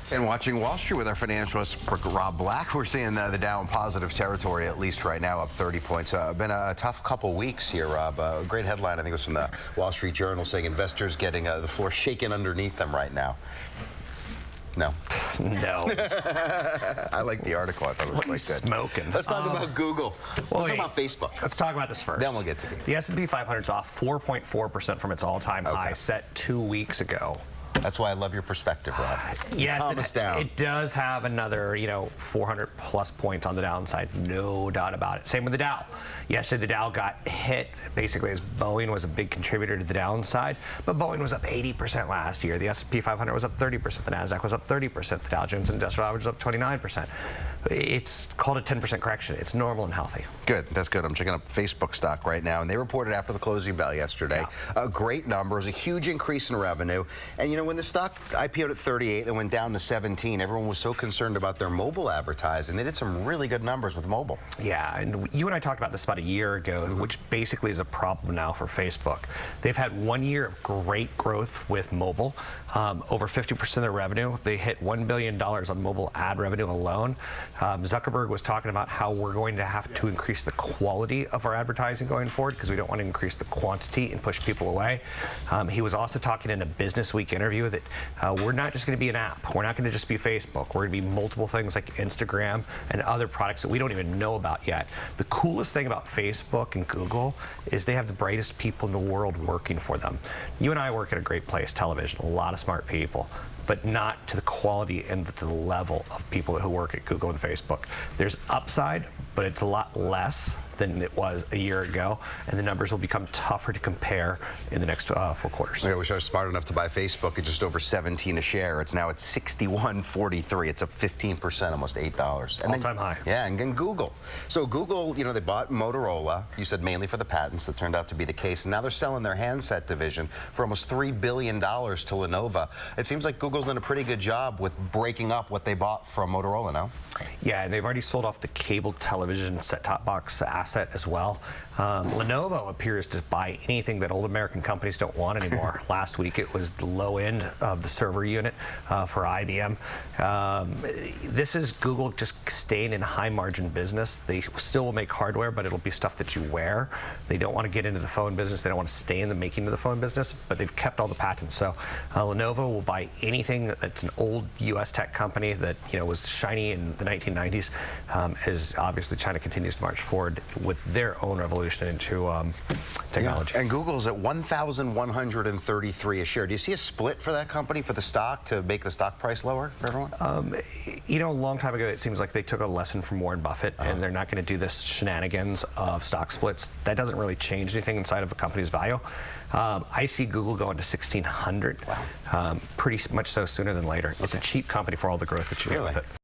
And watching Wall Street with our financialist Rob Black, we're seeing the Dow in positive territory, at least right now, up 30 points. Been a tough couple weeks here, Rob. A great headline, I think it was from the Wall Street Journal, saying investors getting the floor shaken underneath them right now. No. No. I like the article. I thought it was quite good. Smoking. Let's talk about Google. Let's talk about Facebook. Let's talk about this first. Then we'll get to it. The S&P 500 is off 4.4% from its all-time high set 2 weeks ago. That's why I love your perspective, Rob. Yes, it does have another, 400 plus points on the downside, no doubt about it. Same with the Dow. Yesterday, the Dow got hit basically as Boeing was a big contributor to the downside, but Boeing was up 80% last year. The S&P 500 was up 30%. The Nasdaq was up 30%. The Dow Jones Industrial Average was up 29%. It's called a 10% correction. It's normal and healthy. Good. That's good. I'm checking up Facebook stock right now, and they reported after the closing bell yesterday. Great numbers, a huge increase in revenue. And when the stock IPO'd at 38 and went down to 17, everyone was so concerned about their mobile advertising. They did some really good numbers with mobile. Yeah, and you and I talked about this about a year ago, which basically is a problem now for Facebook. They've had 1 year of great growth with mobile, over 50% of their revenue. They hit $1 billion on mobile ad revenue alone. Zuckerberg was talking about how we're going to have to increase the quality of our advertising going forward because we don't want to increase the quantity and push people away. He was also talking in a Business Week interview that we're not just going to be an app. We're not going to just be Facebook. We're going to be multiple things like Instagram and other products that we don't even know about yet. The coolest thing about Facebook and Google is they have the brightest people in the world working for them. You and I work at a great place, television, a lot of smart people, but not to the quality and to the level of people who work at Google and Facebook. There's upside, but it's a lot less than it was a year ago, and the numbers will become tougher to compare in the next 4 quarters. I wish I was smart enough to buy Facebook at just over 17 a share. It's now at 61.43. It's up 15%, almost $8. And all-time high. Yeah, and then Google. So Google, they bought Motorola. You said mainly for the patents. That turned out to be the case. And now they're selling their handset division for almost $3 billion to Lenovo. It seems like Google's done a pretty good job with breaking up what they bought from Motorola now. Yeah, and they've already sold off the cable television set-top box asset as well. Lenovo appears to buy anything that old American companies don't want anymore. Last week it was the low end of the server unit for IBM. This is Google just staying in high margin business. They still will make hardware, but it'll be stuff that you wear. They don't want to get into the phone business. They don't want to stay in the making of the phone business, but they've kept all the patents. So Lenovo will buy anything that's an old US tech company that was shiny in the 1990s, as obviously China continues to march forward with their own revolution into technology. Yeah. And Google's at 1,133 a share. Do you see a split for that company, for the stock, to make the stock price lower for everyone? A long time ago, it seems like they took a lesson from Warren Buffett, and they're not going to do this shenanigans of stock splits. That doesn't really change anything inside of a company's value. I see Google going to 1,600, pretty much so sooner than later. It's a cheap company for all the growth that you get with it.